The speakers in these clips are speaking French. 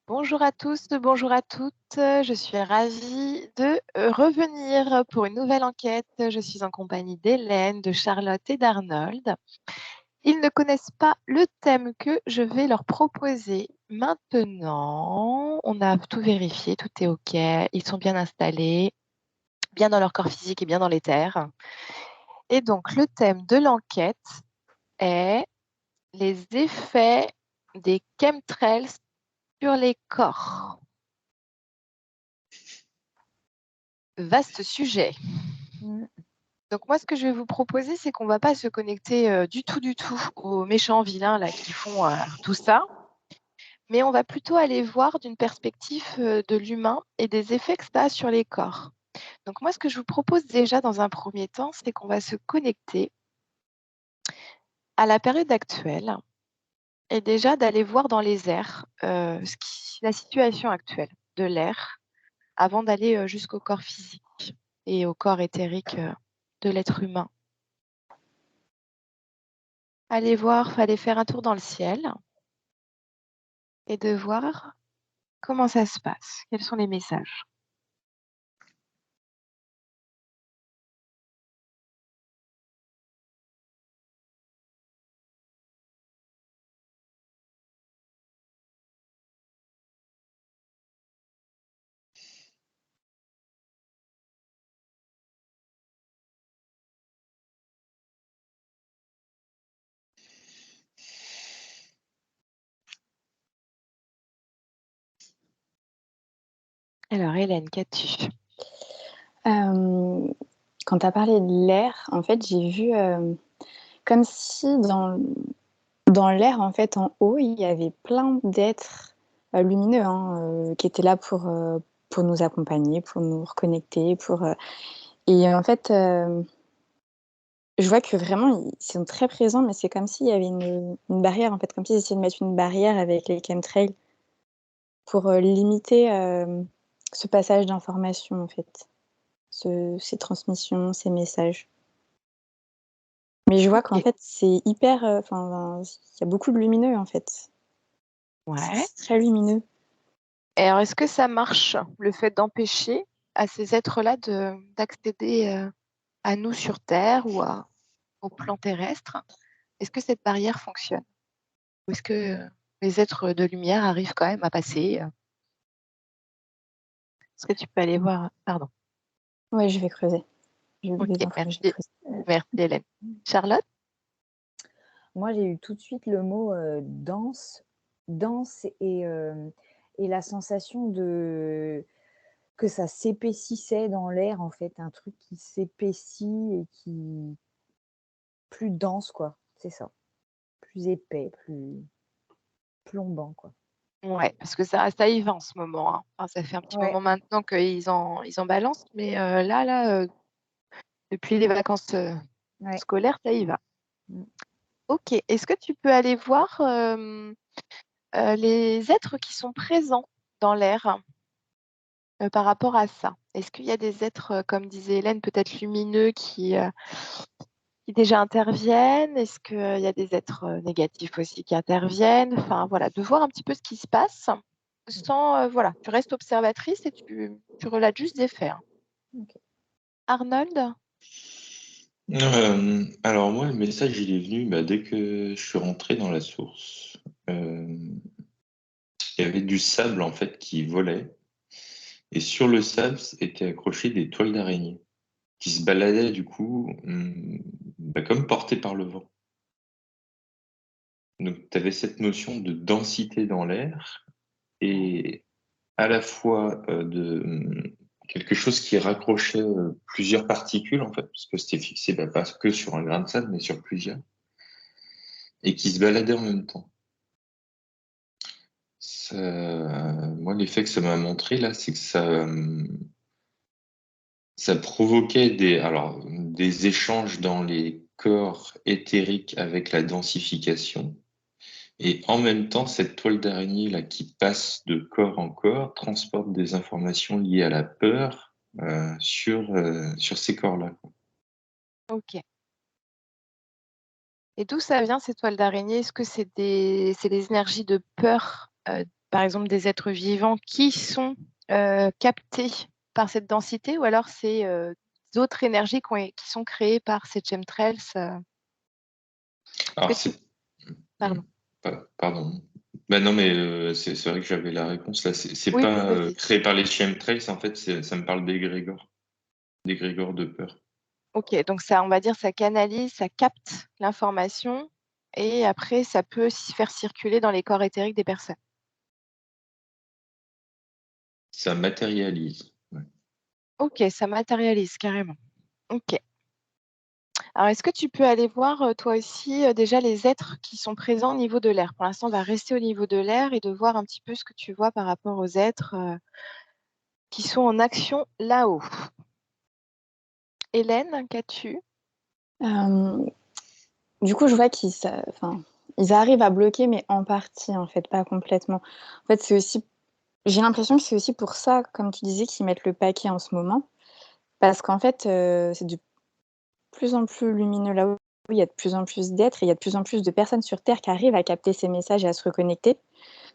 Bonjour à tous, bonjour à toutes. Je suis ravie de revenir pour une nouvelle enquête. Je suis en compagnie d'Hélène, de Charlotte et d'Arnold. Ils ne connaissent pas le thème que je vais leur proposer maintenant. On a tout vérifié, tout est OK. Ils sont bien installés, bien dans leur corps physique et bien dans les terres. Et donc, le thème de l'enquête est les effets des chemtrails sur les corps. Vaste sujet. Mmh. Donc moi, ce que je vais vous proposer, c'est qu'on ne va pas se connecter du tout aux méchants vilains là, qui font tout ça, mais on va plutôt aller voir d'une perspective de l'humain et des effets que ça a sur les corps. Donc moi, ce que je vous propose déjà dans un premier temps, c'est qu'on va se connecter à la période actuelle et déjà d'aller voir dans les airs la situation actuelle de l'air avant d'aller jusqu'au corps physique et au corps éthérique de l'être humain. Aller voir, aller faire un tour dans le ciel et de voir comment ça se passe, quels sont les messages. Alors Hélène, qu'as-tu? Quand tu as parlé de l'air, en fait, j'ai vu, comme si dans l'air, en fait, en haut, il y avait plein d'êtres, lumineux, hein, qui étaient là pour nous accompagner, pour nous reconnecter, et en fait, je vois que vraiment ils sont très présents, mais c'est comme s'il y avait une barrière, en fait, comme s'ils essayaient de mettre une barrière avec les chemtrails pour, limiter, ce passage d'informations, en fait, ces transmissions, ces messages. Mais je vois qu'en Ok, fait, c'est hyper, enfin, il y a beaucoup de lumineux, en fait. ouais. C'est très lumineux. Et alors, est-ce que ça marche, le fait d'empêcher à ces êtres-là d'accéder à nous sur Terre ou au plan terrestre? Est-ce que cette barrière fonctionne? Ou est-ce que les êtres de lumière arrivent quand même à passer? Est-ce que tu peux aller voir? Pardon. Ouais, je vais creuser. J'ai eu Ok, des infos, je vais merci. creuser. Merci Hélène. Charlotte? Moi, j'ai eu tout de suite le mot, danse et la sensation que ça s'épaississait dans l'air, en fait, un truc qui s'épaissit et qui plus dense, quoi, c'est ça. Plus épais, plus plombant, quoi. Ouais, parce que ça y va en ce moment, hein. Enfin, ça fait un petit Ouais, moment maintenant qu'ils en balancent, mais là, depuis les vacances ouais. scolaires, ça y va. Mmh. Ok, est-ce que tu peux aller voir les êtres qui sont présents dans l'air par rapport à ça? Est-ce qu'il y a des êtres, comme disait Hélène, peut-être lumineux qui déjà interviennent? Est-ce qu'il y a des êtres négatifs aussi qui interviennent? Enfin, voilà, de voir un petit peu ce qui se passe sans, voilà, tu restes observatrice et tu relates juste des faits, hein. OK. Arnold? Alors moi, le message, il est venu dès que je suis rentré dans la source. Il y avait du sable en fait qui volait, et sur le sable étaient accrochées des toiles d'araignée qui se baladaient du coup, comme portées par le vent. Donc tu avais cette notion de densité dans l'air et à la fois quelque chose qui raccrochait plusieurs particules en fait, parce que c'était fixé pas que sur un grain de sable, mais sur plusieurs, et qui se baladaient en même temps. Moi, l'effet que ça m'a montré là, c'est que ça provoquait des échanges dans les corps éthériques avec la densification. Et en même temps, cette toile d'araignée là qui passe de corps en corps transporte des informations liées à la peur sur ces corps-là, quoi. Ok. Et d'où ça vient ces toiles d'araignée? Est-ce que c'est des énergies de peur par exemple, des êtres vivants qui sont captés par cette densité, ou alors c'est d'autres énergies qui sont créées par ces chemtrails. Alors, Tu... c'est. Pardon. Pardon. Ben non, mais c'est vrai que j'avais la réponse là. C'est Oui, pas vas-y. créé par les chemtrails, en fait, ça me parle d'égrégores de peur. Ok, donc ça, on va dire, ça canalise, ça capte l'information et après, ça peut s'y faire circuler dans les corps éthériques des personnes. Ça matérialise. Ouais. Ok, ça matérialise carrément. Ok. Alors, est-ce que tu peux aller voir, toi aussi, déjà les êtres qui sont présents au niveau de l'air? Pour l'instant, on va rester au niveau de l'air et de voir un petit peu ce que tu vois par rapport aux êtres qui sont en action là-haut. Hélène, qu'as-tu? Du coup, je vois ils arrivent à bloquer, mais en partie, en fait, pas complètement. En fait, j'ai l'impression que c'est aussi pour ça, comme tu disais, qu'ils mettent le paquet en ce moment. Parce qu'en fait, c'est de plus en plus lumineux là-haut. Il y a de plus en plus d'êtres et il y a de plus en plus de personnes sur Terre qui arrivent à capter ces messages et à se reconnecter.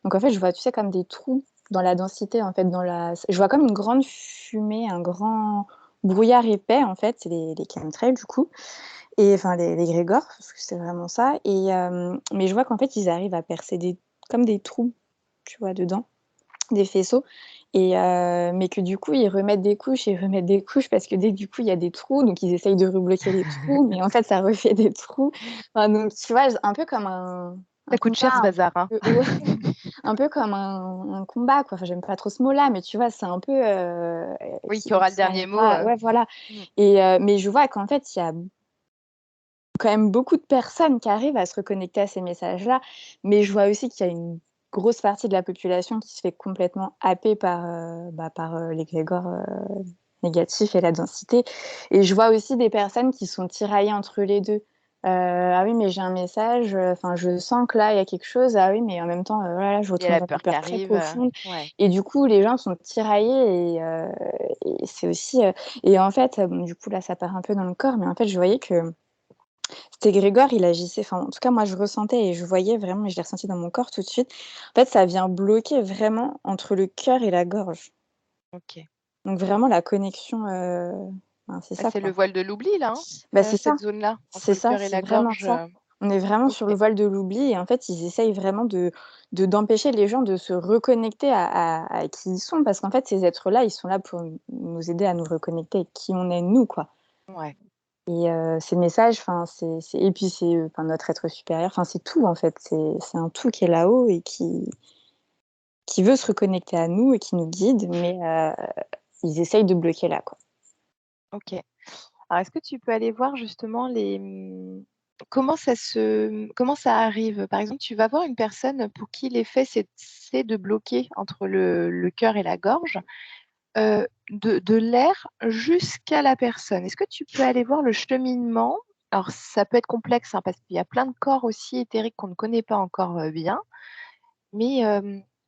Donc, en fait, je vois, tu sais, comme des trous dans la densité, en fait, je vois comme une grande fumée, un grand brouillard épais, en fait, c'est les chemtrails, du coup. Et enfin, les grégores, parce que c'est vraiment ça. Mais je vois qu'en fait, ils arrivent à percer comme des trous, tu vois, dedans, des faisceaux. Mais que du coup, ils remettent des couches et remettent des couches parce que dès que du coup, il y a des trous, donc ils essayent de rebloquer les trous, mais en fait, ça refait des trous. Enfin, donc, tu vois, un peu comme un Ça coûte cher ce combat, bazar, hein. ouais, un peu comme un combat, quoi. Enfin, j'aime pas trop ce mot-là, mais tu vois, c'est un peu Oui, qui aura le dernier mot. Ouais, voilà. Mais je vois qu'en fait, il y a quand même beaucoup de personnes qui arrivent à se reconnecter à ces messages-là, mais je vois aussi qu'il y a une grosse partie de la population qui se fait complètement happer par l'égrégore négatif et la densité. Et je vois aussi des personnes qui sont tiraillées entre les deux. Ah oui, mais j'ai un message, enfin, je sens que là, il y a quelque chose. Ah oui, mais en même temps, voilà, je Il y a retombe la dans des peur qui peurs très arrive. profondes. Ouais. Et du coup, les gens sont tiraillés et c'est aussi. Et en fait, bon, du coup, là, ça part un peu dans le corps, mais en fait, je voyais que cet égrégore, il agissait, enfin, en tout cas, moi, je ressentais et je voyais vraiment, et je l'ai ressenti dans mon corps tout de suite. En fait, ça vient bloquer vraiment entre le cœur et la gorge. Ok. Donc, vraiment, la connexion, c'est ça, C'est le quoi. voile de l'oubli, là, C'est ça, cette zone-là, entre c'est le ça, cœur et c'est la vraiment gorge. ça. On est vraiment sur Ok. le voile de l'oubli et en fait, ils essayent vraiment d'empêcher les gens de se reconnecter à qui ils sont parce qu'en fait, ces êtres-là, ils sont là pour nous aider à nous reconnecter avec qui on est, nous, quoi. Ouais. Et ces messages, et puis c'est notre être supérieur, c'est tout en fait, c'est un tout qui est là-haut et qui veut se reconnecter à nous et qui nous guide, mais ils essayent de bloquer là, quoi. Ok. Alors, est-ce que tu peux aller voir justement comment ça arrive? Par exemple, tu vas voir une personne pour qui l'effet, c'est de bloquer entre le cœur et la gorge, de l'air jusqu'à la personne. Est-ce que tu peux aller voir le cheminement? Alors, ça peut être complexe, hein, parce qu'il y a plein de corps aussi éthériques qu'on ne connaît pas encore bien, mais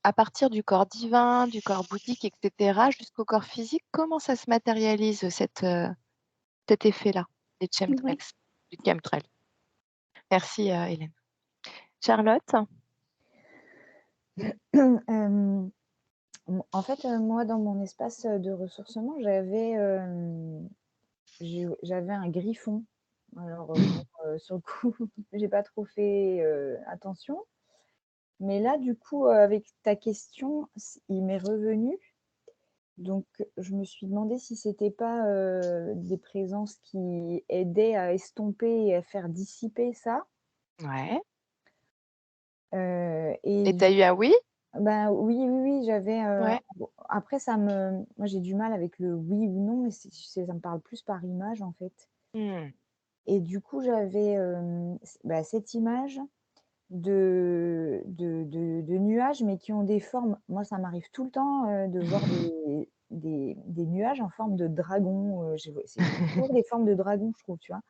à partir du corps divin, du corps bouddhique, etc., jusqu'au corps physique, comment ça se matérialise cet effet-là, des chemtrails, Oui. du chemtrail? Merci, Hélène. Charlotte? En fait, moi, dans mon espace de ressourcement, j'avais un griffon. Alors, bon, sur le coup, j'ai pas trop fait attention. Mais là, du coup, avec ta question, il m'est revenu. Donc, je me suis demandé si c'était pas des présences qui aidaient à estomper et à faire dissiper ça. Ouais. Et Et tu as eu un oui? ben, oui, oui, oui, j'avais. Ouais. Bon, après, moi, j'ai du mal avec le oui ou non, mais ça me parle plus par image, en fait. Hmm. Et du coup, j'avais cette image de nuages, mais qui ont des formes. Moi, ça m'arrive tout le temps de voir des nuages en forme de dragon. C'est toujours des formes de dragon, je trouve, tu vois.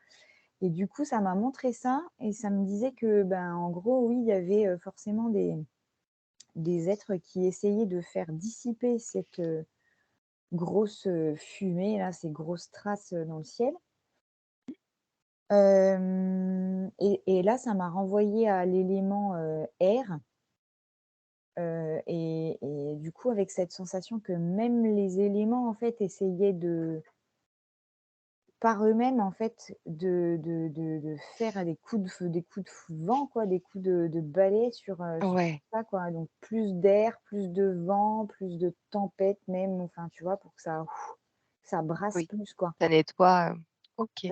Et du coup, ça m'a montré ça et ça me disait que, ben, en gros, oui, il y avait forcément des êtres qui essayaient de faire dissiper cette grosse fumée, là, ces grosses traces dans le ciel. Et là, ça m'a renvoyé à l'élément air. et du coup, avec cette sensation que même les éléments, en fait, essayaient par eux-mêmes, en fait, de faire des coups de vent, quoi, des coups de balai sur Ouais, ça, quoi. Donc plus d'air, plus de vent, plus de tempête même, enfin, tu vois? Pour que ça brasse oui, plus, quoi. ça nettoie, OK.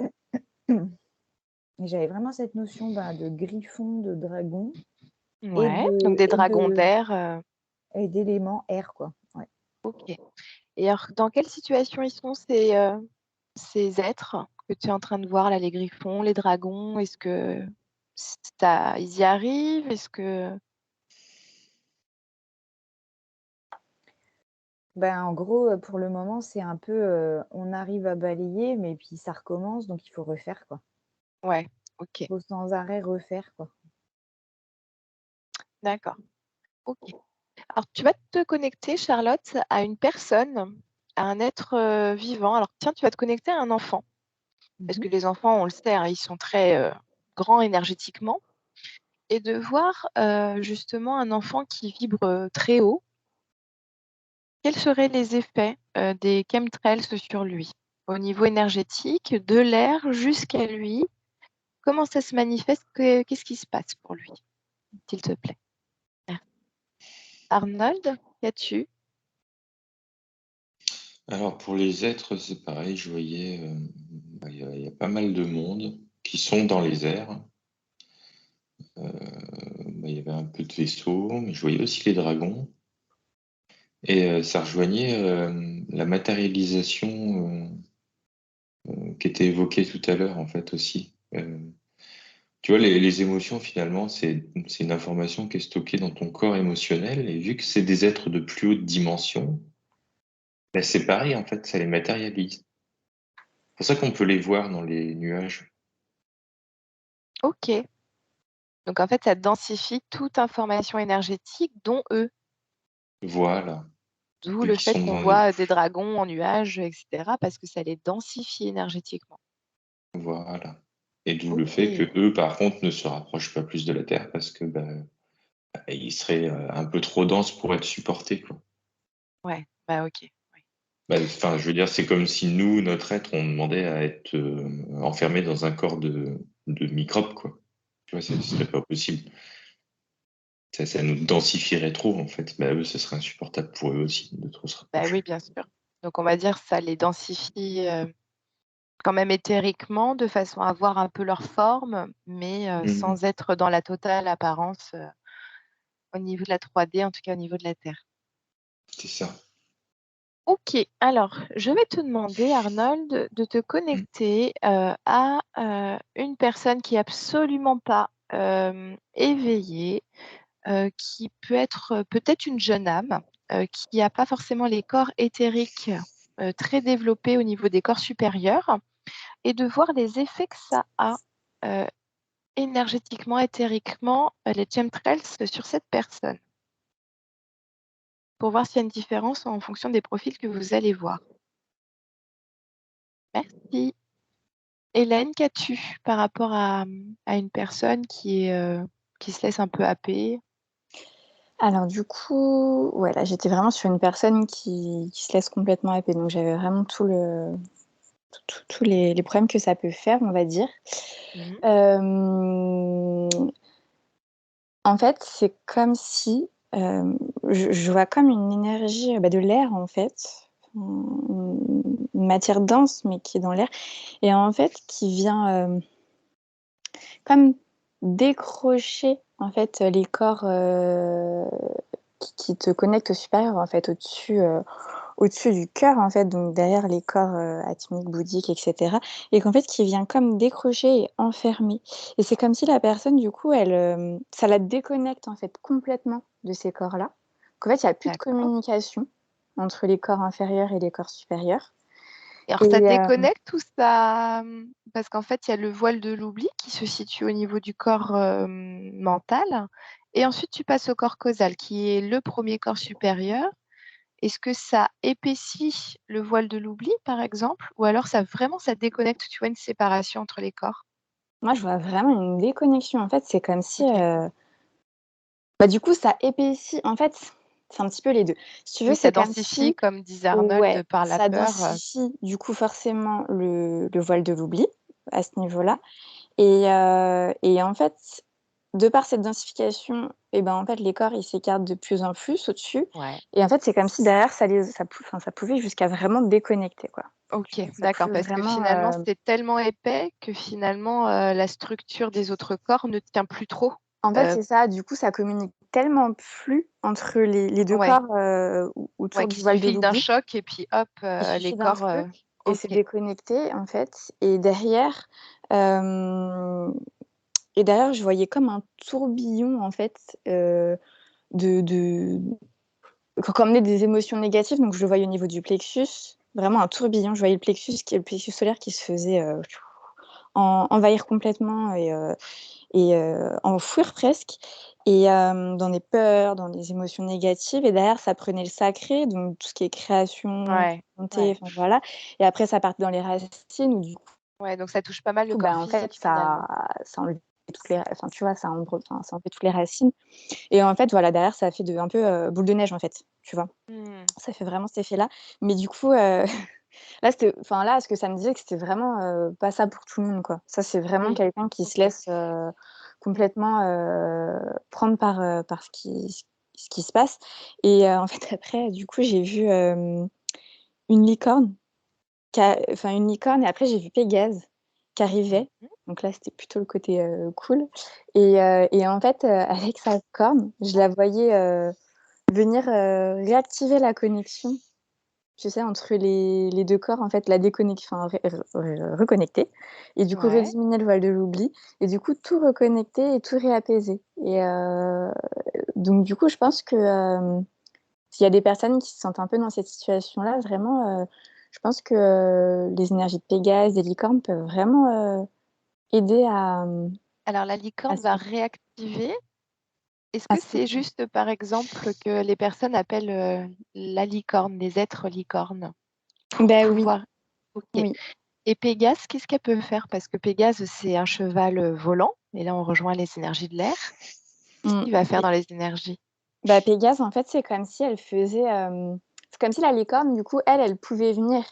Et j'avais vraiment cette notion, bah, de griffon, de dragon et Ouais, donc de des et dragons de d'air, et d'éléments air, quoi. Ouais. OK. Et alors, dans quelle situation ils sont ces êtres que tu es en train de voir là, les griffons, les dragons? Est-ce que ça ils y arrivent? Est-ce que Ben, en gros, pour le moment, c'est un peu, on arrive à balayer, mais puis ça recommence, donc il faut refaire, quoi. ouais, OK, Faut sans arrêt refaire, quoi. d'accord, OK. Alors tu vas te connecter, Charlotte, à une personne, à un être, vivant. Alors tiens, tu vas te connecter à un enfant, parce Mmh. que les enfants, on le sait, hein, ils sont très, grands énergétiquement et de voir, justement un enfant qui vibre, très haut. Quels seraient les effets, des chemtrails sur lui? Au niveau énergétique, de l'air jusqu'à lui, comment ça se manifeste? Qu'est-ce qui se passe pour lui, s'il te plaît? Merci. Arnold, qu'as-tu? Alors pour les êtres, c'est pareil, je voyais, il y a pas mal de monde qui sont dans les airs. Il y avait un peu de vaisseaux, mais je voyais aussi les dragons. Et ça rejoignait la matérialisation qui était évoquée tout à l'heure, en fait, aussi. Tu vois, les émotions, finalement, c'est une information qui est stockée dans ton corps émotionnel. Et vu que c'est des êtres de plus haute dimension, ben, c'est pareil, en fait, ça les matérialise. C'est pour ça qu'on peut les voir dans les nuages. OK. Donc en fait, ça densifie toute information énergétique, dont eux. Voilà. D'où Vu le qu'ils fait sont qu'on dans les... voit des dragons en nuages, et cetera, parce que ça les densifie énergétiquement. Voilà. Et d'où le fait que OK. eux, par contre, ne se rapprochent pas plus de la Terre parce que ben, ils seraient un peu trop denses pour être supportés, quoi. Ouais, bah, OK. Oui. Bah, enfin, je veux dire, c'est comme si nous, notre être, on demandait à être enfermé dans un corps de microbes, quoi. Tu vois, ce serait pas possible. Ça nous densifierait trop, en fait. Bah, eux, ce serait insupportable pour eux aussi de trop se Bah, oui, rapprocher. bien sûr. Donc on va dire ça les densifie, quand même éthériquement, de façon à voir un peu leur forme, mais Mhm. sans être dans la totale apparence, au niveau de la 3D, en tout cas au niveau de la Terre. C'est ça. OK, alors je vais te demander, Arnold, de te Mhm. connecter, à, une personne qui est absolument pas, éveillée, qui peut être, peut-être une jeune âme, qui a pas forcément les corps éthériques, très développés au niveau des corps supérieurs et de voir les effets que ça a, heu, énergétiquement, éthériquement, les chemtrails sur cette personne, pour voir s'il y a une différence en fonction des profils que vous allez voir. Merci. Hélène, qu'as-tu par rapport à une personne qui se laisse un peu happer? Alors du coup, ouais, là, j'étais vraiment sur une personne qui se laisse complètement happer, donc j'avais vraiment tous les problèmes que ça peut faire, on va dire. Mmh. Hem, En fait, c'est comme si, je vois comme une énergie, bah, de l'air, en fait, une matière dense, mais qui est dans l'air et en fait, qui vient, comme décrocher, en fait, les corps, qui te connectent au supérieur, en fait, au-dessus du cœur, en fait, donc derrière les corps, atmiques, bouddhiques et cetera et qu'en fait, qui vient comme décrocher et enfermer et c'est comme si la personne, du coup, elle, ça la déconnecte, en fait, complètement de ces corps-là. Qu'en fait, il y a plus de D'accord. communication entre les corps inférieurs et les corps supérieurs Et alors et ça déconnecte ou ça, parce qu'en fait, il y a le voile de l'oubli qui se situe au niveau du corps, mental et ensuite tu passes au corps causal qui est le premier corps supérieur. Est-ce que ça épaissit le voile de l'oubli, par exemple? Ou alors ça déconnecte, tu vois, une séparation entre les corps? moi, je vois vraiment une déconnexion. En fait, c'est comme si, OK. Du coup, ça épaissit. En fait, c'est un petit peu les 2. Si tu veux, Oui, ça c'est comme densifie, si comme disait ouais, Arnold, par la ça peur. densifie, du coup, forcément le voile de l'oubli, à ce niveau-là et en fait, de par cette densification en fait, les corps, ils s'écartent de plus en plus au-dessus Ouais. et en fait, c'est comme si derrière ça pouvait jusqu'à vraiment déconnecter, quoi. OK, Ça d'accord, pouvait parce que vraiment, finalement, c'est tellement épais que finalement, la structure des autres corps ne tient plus trop. en fait, c'est ça, du coup, ça communique tellement plus entre les 2 Ouais, corps, ouais, autour du qu'il voile de suffit d'un l'oubli. choc et puis hop, Il les suffit d'un corps, truc et c'est OK. déconnecté, en fait hem et derrière, je voyais comme un tourbillon, en fait, de qu'emmenaient des émotions négatives, donc je le voyais au niveau du plexus, vraiment un tourbillon. Je voyais le plexus solaire qui se faisait, envahir complètement et enfouir presque dans des peurs, dans des émotions négatives et derrière ça prenait le sacré, donc tout ce qui est création, Ouais, volonté, ouais, enfin voilà et après ça partait dans les racines où du ouais, donc ça touche pas mal le coup, corps en fait physique finalement. ça enlevait toutes les enfin tu vois, ça enlevait toutes les racines et en fait voilà derrière ça a fait un peu, boule de neige en fait, tu vois? Mmh. Ça fait vraiment cet effet-là mais du coup, là, ce que ça me disait que c'était vraiment, pas ça pour tout le monde, quoi. Ça, c'est vraiment Oui, quelqu'un qui se OK. laisse, complètement, prendre par ce qui se passe et en fait, après, du coup, j'ai vu, une licorne une licorne et après j'ai vu Pégase qui Mmh arrivait. mh. Donc là, c'était plutôt le côté, cool et en fait, avec sa corne, je la voyais, venir, réactiver la connexion tu sais, entre les 2 corps, en fait, la déconnec enfin, reconnecter et du coup, Ouais. rediminuer le voile de l'oubli et du coup, tout reconnecter et tout réapaiser donc du coup, je pense que, s'il y a des personnes qui se sentent un peu dans cette situation-là, vraiment, je pense que, les énergies de Pégase, des licornes peuvent vraiment, aider Alors la à licorne se va réactiver. Est-ce à que se c'est juste, par exemple, que les personnes appellent, la licorne, les êtres licornes pour oui, pouvoir OK. oui. Et Pégase, qu'est-ce qu'elle peut faire? Parce que Pégase, c'est un cheval, volant et là, on rejoint les énergies de l'air. Qu'est-ce Mmh. qu'il va faire dans les énergies? Pégase, en fait, c'est comme si elle faisait, c'est comme si la licorne, du coup, elle pouvait venir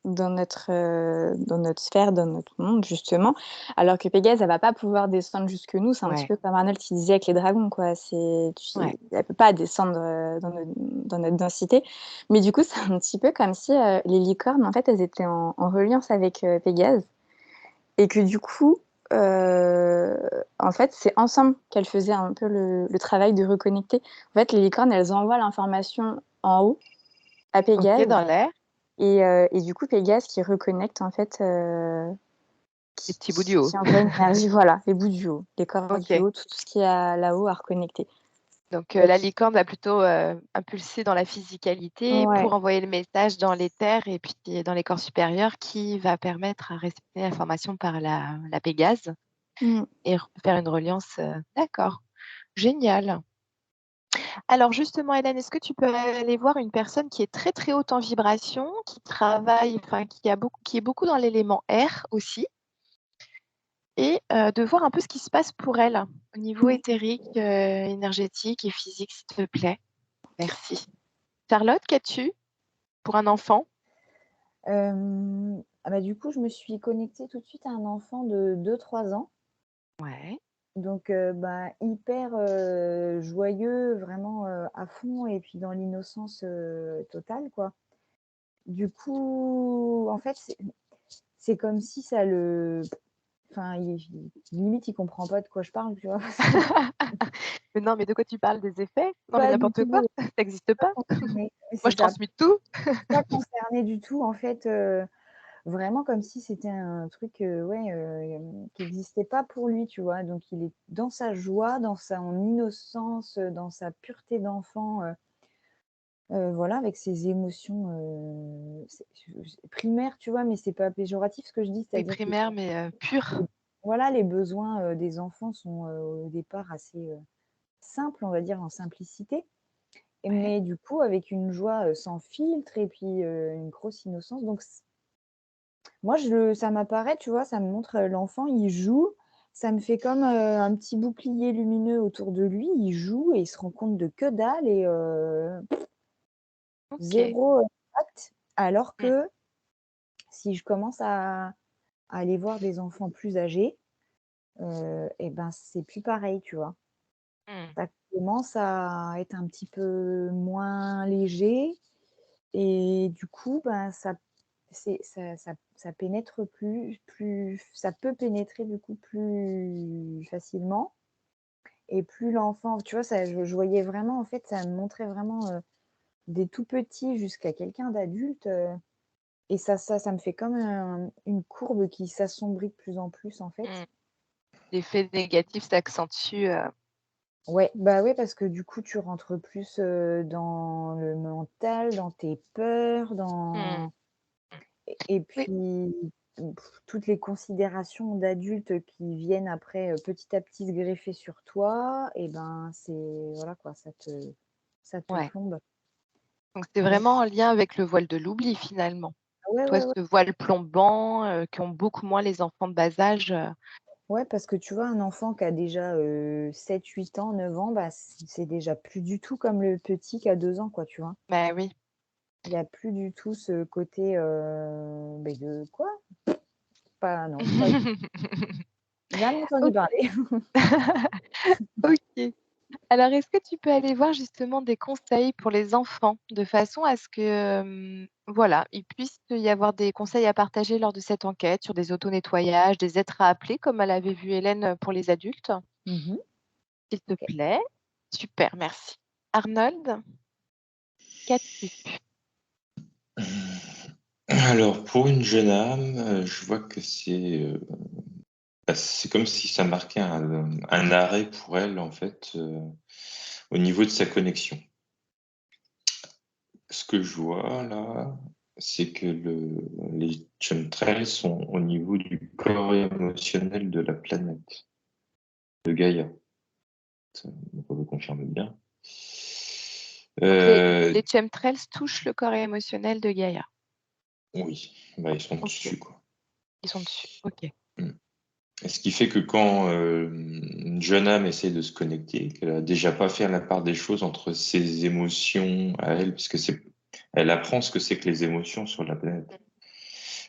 dans notre sphère, dans notre monde, justement, alors que Pégase, elle va pas pouvoir descendre jusque nous. C'est un petit Ouais, peu comme Arnold qui disait avec les dragons, quoi. ouais. Elle peut pas descendre, dans notre densité. Mais du coup, c'est un petit peu comme si, les licornes, en fait, elles étaient en reliance avec, Pégase et que du coup, heu, en fait, c'est ensemble qu'elles faisaient un peu le travail de reconnecter. En fait, les licornes, elles envoient l'information en haut à OK, Pégase dans l'air, et du coup, Pégase qui reconnecte en fait, les petits bouts du haut. qui envoie une énergie voilà, les bouts du haut, les corps du OK. haut, tout ce qu'il y a là-haut à reconnecter. Donc, Et la puis licorne va plutôt, impulser dans la physicalité ouais, pour envoyer le message dans l'éther et puis dans les corps supérieurs qui va permettre à réceptionner l'information par la Pégase mmh. et faire une reliance, d'accord, génial. Alors justement, Hélène, est-ce que tu peux aller voir une personne qui est très, très haute en vibration, qui travaille, enfin qui est beaucoup dans l'élément air aussi et de voir un peu ce qui se passe pour elle au niveau Mmh. éthérique, énergétique et physique, s'il te plaît? Merci. Charlotte, qu'as-tu pour un enfant? Du coup, je me suis connectée tout de suite à un enfant de 2 3 ans, Ouais, donc hyper, joyeux, vraiment, à fond et puis dans l'innocence, totale, quoi. Du coup, en fait, c'est comme si ça le enfin, limite, il comprend pas de quoi je parle, tu vois? mais non, mais de quoi tu parles? Des effets? Non, mais Pas du n'importe quoi, tout, ça existe pas pas. concerné. Moi, C'est je ça, transmute tout. pas concerné du tout, en fait, vraiment comme si c'était un truc, qui existait pas pour lui, tu vois? Donc il est dans sa joie, dans son innocence, dans sa pureté d'enfant, voilà, avec ses émotions, primaires, tu vois? Mais c'est pas péjoratif ce que je dis, Oui, c'est-à-dire que primaire, mais pur. les voilà, les besoins, des enfants sont, au départ assez, simples, on va dire, en simplicité. Ouais. Mais du coup, avec une joie, sans filtre et puis, une grosse innocence. Donc moi, ça m'apparaît, tu vois, ça me montre, l'enfant, il joue, Ça me fait comme un petit bouclier lumineux autour de lui. Il joue et il se rend compte de que dalle et Ok. zéro impact. Alors Mm, que si je commence à aller voir des enfants plus âgés, et ben c'est plus pareil, tu vois. mm. Ça commence à être un petit peu moins léger et du coup, ben, ça pénètre ça peut pénétrer du coup plus facilement. Et plus l'enfant, tu vois, je voyais vraiment, en fait, ça me montrait vraiment des tout petits jusqu'à quelqu'un d'adulte. Et ça me fait comme une courbe qui s'assombrit de plus en plus, en fait. Mm. L'effet négatif s'accentue. Ouais, bah ouais, parce que du coup, tu rentres plus dans le mental, dans tes peurs, Mm. et Oui, puis toutes les considérations d'adultes qui viennent après petit à petit se greffer sur toi, et ben voilà quoi, ça te ouais. plombe. Donc c'est Donc, vraiment en lien avec le voile de l'oubli finalement. ouais, Toi, ouais, ouais. ce voile plombant qui ont beaucoup moins les enfants de bas âge. Ouais, parce que tu vois, un enfant qui a déjà 7, 8 ans, 9 ans, bah, c'est déjà plus du tout comme le petit qui a 2 ans, quoi, tu vois. Bah oui. Il n'y a plus du tout ce côté mais de quoi? Pas, non, pas jamais entendu Ok. parler. Ok. Alors, est-ce que tu peux aller voir justement des conseils pour les enfants de façon à ce que, voilà, il puisse y avoir des conseils à partager lors de cette enquête sur des auto-nettoyages, des êtres à appeler comme elle avait vu Hélène pour les adultes, Mhm. s'il te Ok. plaît? Super, merci. Arnold, qu'as-tu? Alors, pour une jeune âme, je vois que c'est comme si ça marquait un arrêt pour elle, en fait, au niveau de sa connexion. Ce que je vois là, c'est que les chemtrails sont au niveau du corps émotionnel de la planète, de Gaïa. Ça, on le confirme bien. Donc Euh, les chemtrails touchent le corps émotionnel de Gaïa. oui, bah, ils sont OK, dessus, quoi. ils sont dessus. OK. Mm. Et ce qui fait que quand une jeune âme essaie de se connecter, qu'elle a déjà pas fait la part des choses entre ses émotions à elle, puisque elle apprend ce que c'est que les émotions sur la planète.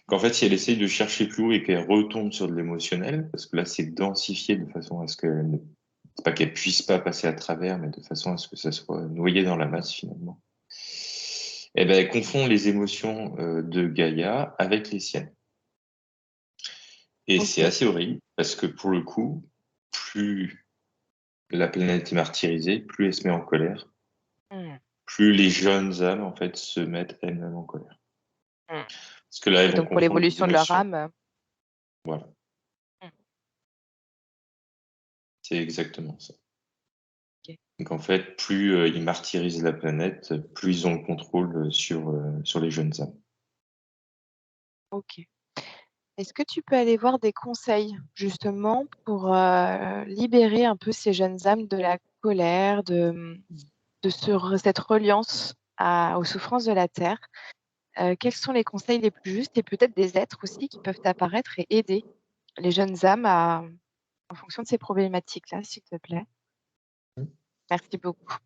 Qu'en fait, si elle essaye de chercher plus haut et qu'elle retombe sur de l'émotionnel, parce que là, c'est densifié de façon à ce qu'elle ne, c'est pas qu'elle puisse pas passer à travers, mais de façon à ce que ça soit noyé dans la masse finalement. Eh ben, elle confond les émotions de Gaïa avec les siennes. Et c'est OK. assez horrible parce que pour le coup, plus la planète est martyrisée, plus elle se met en colère, Mmh. plus les jeunes âmes en fait se mettent elles-mêmes en colère. Mmh. Parce que là, elles Et vont donc pour confondre les l'évolution de leur émotions. âme, Voilà, mmh, c'est exactement ça. OK. Donc en fait, plus ils martyrisent la planète, plus ils ont le contrôle sur les jeunes âmes. OK. Est-ce que tu peux aller voir des conseils justement pour, libérer un peu ces jeunes âmes de la colère, de cette reliance aux souffrances de la terre? Quels sont les conseils les plus justes et peut-être des êtres aussi qui peuvent apparaître et aider les jeunes âmes en fonction de ces problématiques-là, s'il te plaît? Merci beaucoup.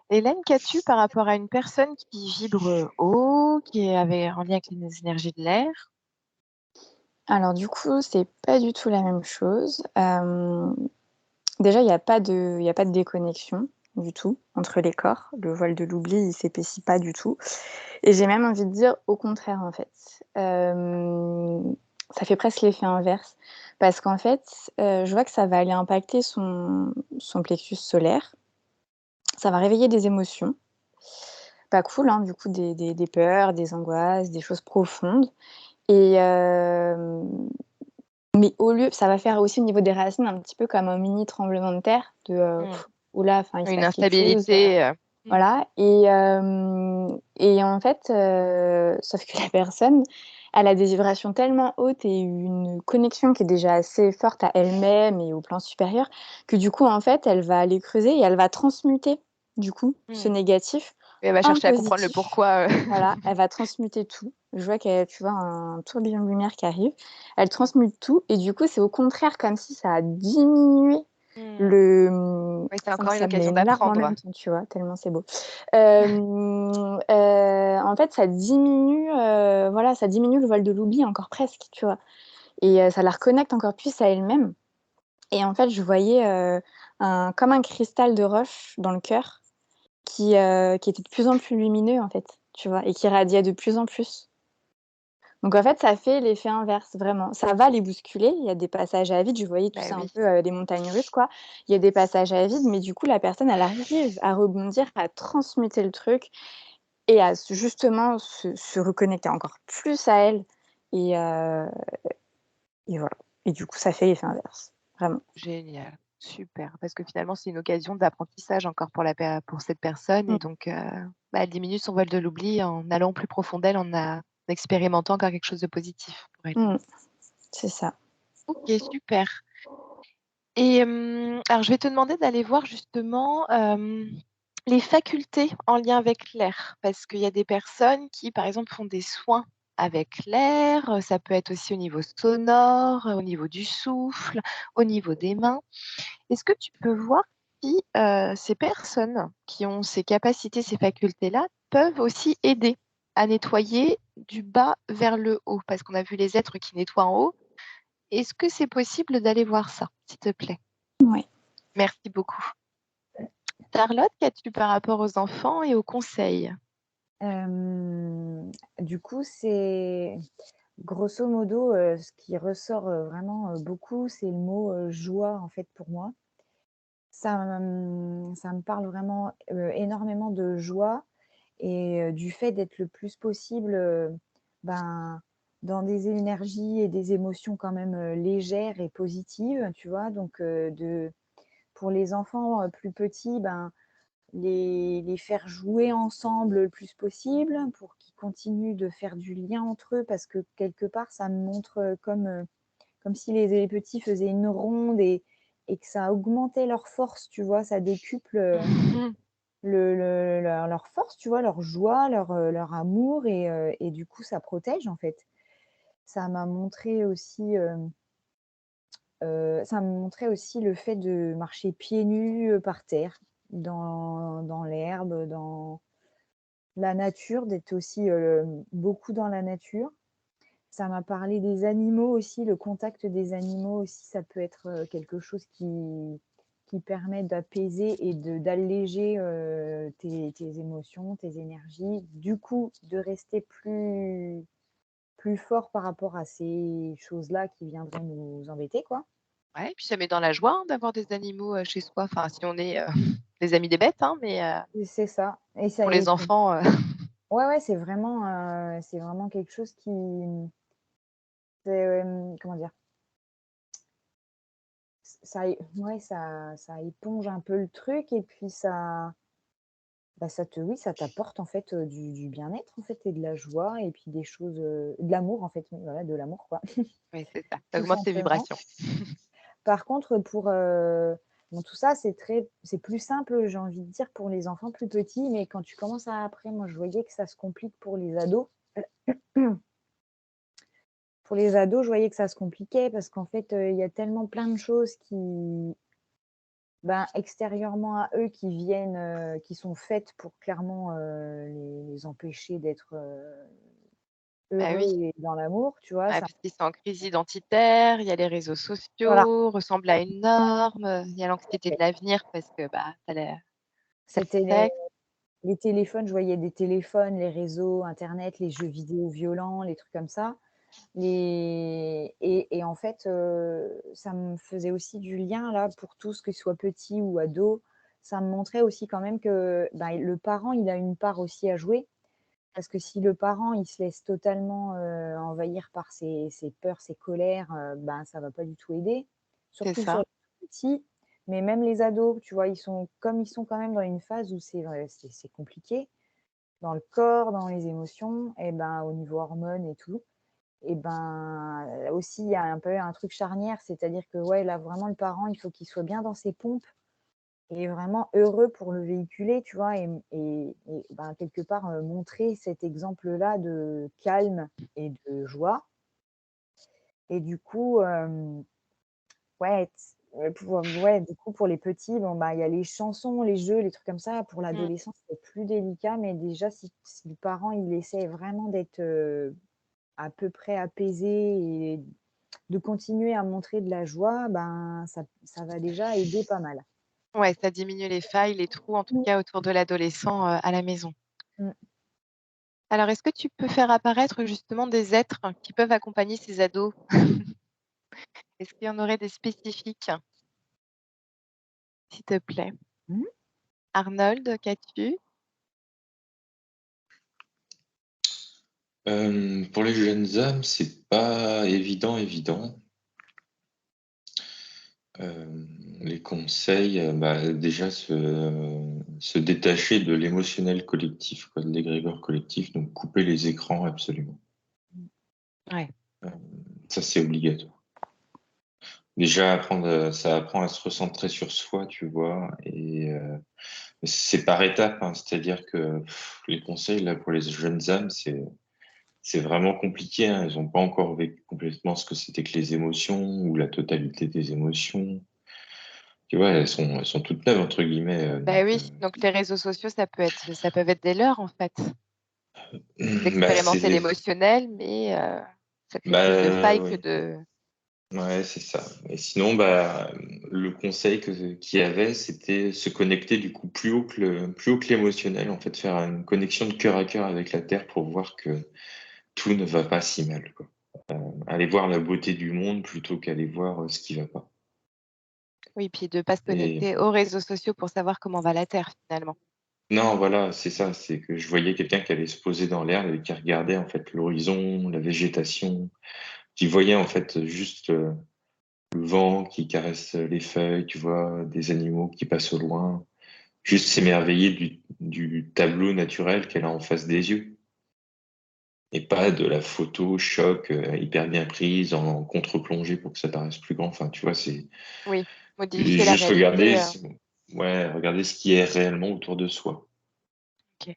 Hélène, qu'as-tu par rapport à une personne qui vibre haut, qui avait en lien avec les énergies de l'air? Alors du coup, c'est pas du tout la même chose. Déjà, il y a pas de déconnexion du tout entre les corps. Le voile de l'oubli, il s'épaissit pas du tout et j'ai même envie de dire au contraire, en fait. Ça fait presque l'effet inverse parce qu'en fait, je vois que ça va aller impacter son plexus solaire. Ça va réveiller des émotions pas cool, hein, du coup, des peurs, des angoisses, des choses profondes et mais au lieu ça va faire aussi au niveau des racines un petit peu comme un mini tremblement de terre de, Mmh. ouh là, enfin, il se Une passe quelque chose, instabilité, mmh, voilà et en fait, sauf que la personne, elle a des vibrations tellement hautes et une connexion qui est déjà assez forte à elle-même et au plan supérieur que du coup, en fait, elle va aller creuser et elle va transmuter, du coup, ce mmh. négatif Et elle va en chercher à comprendre le positif. pourquoi, Voilà, elle va transmuter tout Je vois que tu vois un tourbillon de lumière qui arrive. Elle transmute tout et du coup, c'est au contraire comme si ça a diminué Mmh. le, Oui, c'est comment encore une ça met occasion une larme en d'apprendre. même temps, tu vois? Tellement c'est beau. En fait, ça diminue, voilà, ça diminue le voile de l'oubli encore presque, tu vois? Et ça la reconnecte encore plus à elle-même et en fait, je voyais, comme un cristal de roche dans le cœur qui était de plus en plus lumineux, en fait, tu vois? Et qui radiait de plus en plus. Donc en fait, ça fait l'effet inverse, vraiment. Ça va les bousculer, il y a des passages à vide, je voyais, tu Bah sais, un oui. peu, des montagnes russes, quoi. Il y a des passages à vide, mais du coup, la personne, elle arrive à rebondir, à transmuter le truc et à justement se reconnecter encore plus à elle et heu et voilà et du coup, ça fait l'effet inverse, vraiment. Génial, super. Parce que finalement, c'est une occasion d'apprentissage encore pour cette personne Mmh, et donc elle diminue son voile de l'oubli en allant plus profond d'elle, en expérimentant encore quelque chose de positif pour elle. mmh, c'est ça. OK, super et alors je vais te demander d'aller voir justement, les facultés en lien avec l'air. Parce qu'il y a des personnes qui, par exemple, font des soins avec l'air, ça peut être aussi au niveau sonore, au niveau du souffle, au niveau des mains. Est-ce que tu peux voir si, ces personnes qui ont ces capacités, ces facultés-là, peuvent aussi aider à nettoyer du bas vers le haut? Parce qu'on a vu les êtres qui nettoient en haut. Est-ce que c'est possible d'aller voir ça, s'il te plaît? Ouais. Merci beaucoup. Charlotte, qu'as-tu par rapport aux enfants et aux conseils? Du coup, c'est grosso modo, ce qui ressort, vraiment, beaucoup, c'est le mot, joie, en fait, pour moi. Ça me parle vraiment, énormément de joie et du fait d'être le plus possible, ben, dans des énergies et des émotions quand même, légères et positives, tu vois? Donc pour les enfants, plus petits, ben, les faire jouer ensemble le plus possible pour qu'ils continuent de faire du lien entre eux parce que quelque part, ça me montre, comme si les petits faisaient une ronde et que ça augmentait leur force, tu vois? Ça décuple, leur force, tu vois? Leur joie, leur amour et du coup, ça protège, en fait. Ça m'a montré aussi, ça me montrait aussi le fait de marcher pieds nus, par terre, dans l'herbe, dans la nature, d'être aussi, beaucoup dans la nature. Ça m'a parlé des animaux aussi, le contact des animaux aussi, ça peut être, quelque chose qui permet d'apaiser et d'alléger, tes émotions, tes énergies. Du coup, de rester plus fort par rapport à ces choses-là qui viendraient nous embêter, quoi. Ouais, et puis ça met dans la joie, hein, d'avoir des animaux, chez soi, enfin si on est, des amis des bêtes, hein, mais Et c'est ça et ça pour et les enfants, ouais, ouais, c'est vraiment quelque chose qui, c'est, comment dire? Ça é ouais, ça éponge un peu le truc et puis ça, bah, ça t'apporte en fait, du bien-être en fait et de la joie et puis des choses, de l'amour en fait, oui, voilà, de l'amour quoi, oui, c'est ça, ça tout augmente tes simplement. vibrations. Par contre pour, bon tout ça c'est plus simple, j'ai envie de dire pour les enfants plus petits, mais quand tu commences à après moi je voyais que ça se complique pour les ados. Pour les ados, je voyais que ça se compliquait parce qu'en fait, il y a tellement plein de choses qui, ben, extérieurement à eux, qui viennent, qui sont faites pour clairement, les empêcher d'être, Bah oui, heureux et dans l'amour, tu vois? ouais, Ça parce qu'ils sont en crise identitaire, il y a les réseaux voilà, sociaux, ressemble à une norme, il y a l'anxiété de l'avenir parce que, bah, ça le c'était sexe. les téléphones, je voyais des téléphones, les réseaux internet, les jeux vidéo violents, les trucs comme ça. Et en fait, ça me faisait aussi du lien là pour tous, que ce soit petits ou ados. Ça me montrait aussi quand même que, ben, le parent, il a une part aussi à jouer. Parce que si le parent, il se laisse totalement, envahir par ses peurs, ses colères, ben, ça va pas du tout aider. C'est Surtout sur ça. les petits, mais même les ados, tu vois? Ils sont quand même dans une phase où c'est compliqué dans le corps, dans les émotions et ben, au niveau hormones et tout et ben, aussi, il y a un peu un truc charnière, c'est-à-dire que, ouais, là, vraiment, le parent, il faut qu'il soit bien dans ses pompes est vraiment heureux pour le véhiculer, tu vois, ben, quelque part montrer cet exemple-là de calme et de joie. Et du coup, ouais, du coup, pour les petits, bon, bah, il y a les chansons, les jeux, les trucs comme ça. Pour Mmh. l'adolescence, c'est plus délicat, mais déjà, si le parent, il essaie vraiment d'être, à peu près apaisé et de continuer à montrer de la joie, ben, ça va déjà aider pas mal. Ouais, ça diminue les failles, les trous, en tout Mmh. cas autour de l'adolescent, à la maison. Mmh. Alors, est-ce que tu peux faire apparaître justement des êtres qui peuvent accompagner ces ados? Est-ce qu'il y en aurait des spécifiques, s'il te plaît? Mmh. Arnold, qu'as-tu? Pour les jeunes âmes, c'est pas évident. Les conseils, bah, déjà se détacher de l'émotionnel collectif, quoi, de l'égrégore collectif, donc couper les écrans absolument. Ouais. Ça, c'est obligatoire. Déjà, ça apprend à se recentrer sur soi, tu vois, et c'est par étapes, hein, c'est-à-dire que les conseils là pour les jeunes âmes, c'est vraiment compliqué, hein. Ils n'ont pas encore vécu complètement ce que c'était que les émotions ou la totalité des émotions. Tu vois, elles sont toutes neuves entre guillemets, Bah donc oui, donc les réseaux sociaux, ça peuvent être des leurres, en fait. Vous bah, expérimentez l'émotionnel, mais ça crée plus de failles que oui. de Ouais, c'est ça. Et sinon, bah, le conseil qu'il y avait, c'était se connecter du coup plus haut que l'émotionnel, en fait, faire une connexion de cœur à cœur avec la Terre pour voir que tout ne va pas si mal, quoi. Aller voir la beauté du monde plutôt qu'aller voir ce qui va pas. oui, puis de pas se Et connecter aux réseaux sociaux pour savoir comment va la Terre, finalement. non, voilà, c'est ça, c'est que je voyais quelqu'un qui allait se poser dans l'herbe et qui regardait en fait l'horizon, la végétation, qui voyait en fait juste le vent qui caresse les feuilles, tu vois, des animaux qui passent au loin, juste s'émerveiller du tableau naturel qu'elle a en face des yeux. Et pas de la photo choc hyper bien prise en contre-plongée pour que ça paraisse plus grand. Enfin, tu vois, c'est Oui, modifier la juste réalité, ouais, regarder ce qui est réellement autour de soi. OK.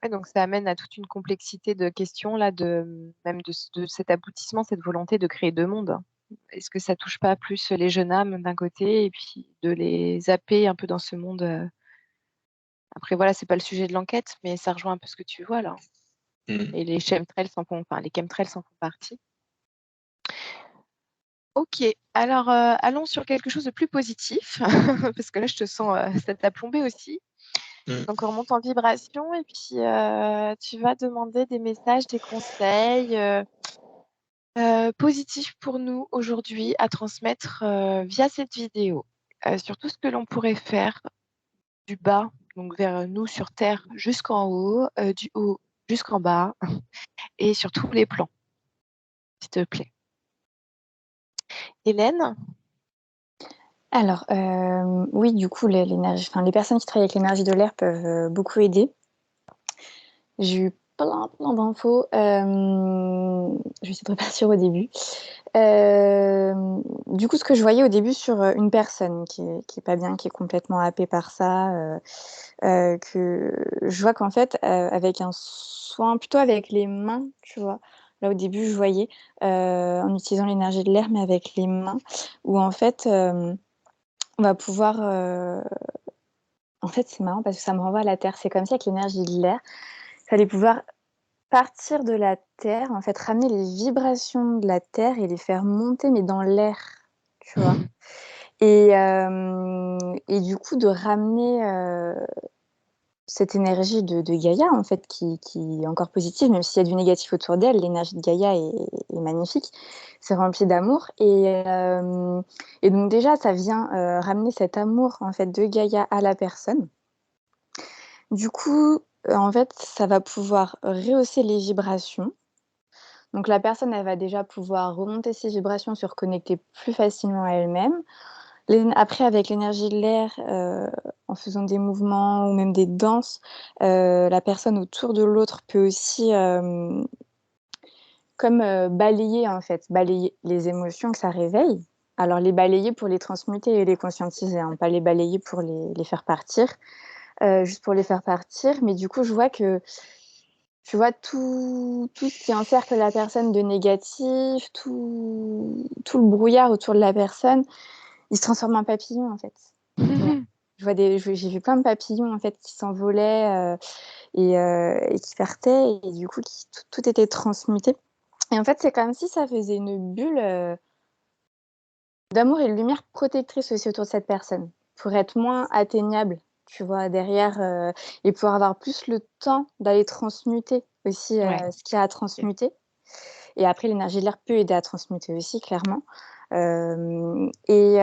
Ouais, donc ça amène à toute une complexité de questions là, même de cet aboutissement, cette volonté de créer 2 mondes. Est-ce que ça touche pas plus les jeunes âmes d'un côté et puis de les zapper un peu dans ce monde, après voilà, c'est pas le sujet de l'enquête, mais ça rejoint un peu ce que tu vois là Mm. et les chemtrails en font partie. OK, alors, allons sur quelque chose de plus positif parce que là je te sens, ça t'a plombé aussi. Mm. Donc on remonte en vibration et puis, tu vas demander des messages, des conseils, positifs pour nous aujourd'hui à transmettre, via cette vidéo. Sur tout ce que l'on pourrait faire du bas, donc vers nous sur terre jusqu'en haut, du haut jusqu'en bas et sur tous les plans, s'il te plaît. Hélène? Alors, oui, du coup, les personnes qui travaillent avec l'énergie de l'air peuvent, beaucoup aider. J'ai eu plein d'infos, je vais essayer de repartir au début. Du coup, ce que je voyais au début sur, une personne qui est pas bien, qui est complètement happée par ça, que je vois qu'en fait, avec un soin plutôt avec les mains, tu vois? Là, au début, je voyais, en utilisant l'énergie de l'air, mais avec les mains, où en fait, on va pouvoir, en fait, c'est marrant parce que ça me renvoie à la terre. C'est comme si avec l'énergie de l'air, ça allait pouvoir partir de la terre, en fait, ramener les vibrations de la terre et les faire monter, mais dans l'air, tu vois? Et du coup, de ramener, cette énergie de Gaïa, en fait, qui est encore positive, même s'il y a du négatif autour d'elle, l'énergie de Gaïa est magnifique. C'est rempli d'amour et donc déjà, ça vient, ramener cet amour, en fait, de Gaïa à la personne. Du coup, en fait, ça va pouvoir rehausser les vibrations. Donc la personne, elle va déjà pouvoir remonter ses vibrations, se reconnecter plus facilement à elle-même. Après avec l'énergie de l'air, en faisant des mouvements ou même des danses, la personne autour de l'autre peut aussi, comme, balayer en fait, balayer les émotions que ça réveille. Alors, les balayer pour les transmuter et les conscientiser, hein, pas les balayer pour les faire partir, juste pour les faire partir. Mais du coup, je vois que, tu vois, tout ce qui encercle la personne de négatif, tout le brouillard autour de la personne, il se transforme en papillon, en fait. Tu vois? J'ai vu plein de papillons, en fait, qui s'envolaient, et qui partaient et du coup, tout était transmuté. Et en fait, c'est comme si ça faisait une bulle, d'amour et de lumière protectrice aussi autour de cette personne, pour être moins atteignable, tu vois? Derrière, et pouvoir avoir plus le temps d'aller transmuter aussi, Ouais, ce qu'il y a à OK. transmuter. Et après l'énergie de l'air peut aider à transmuter aussi clairement. Et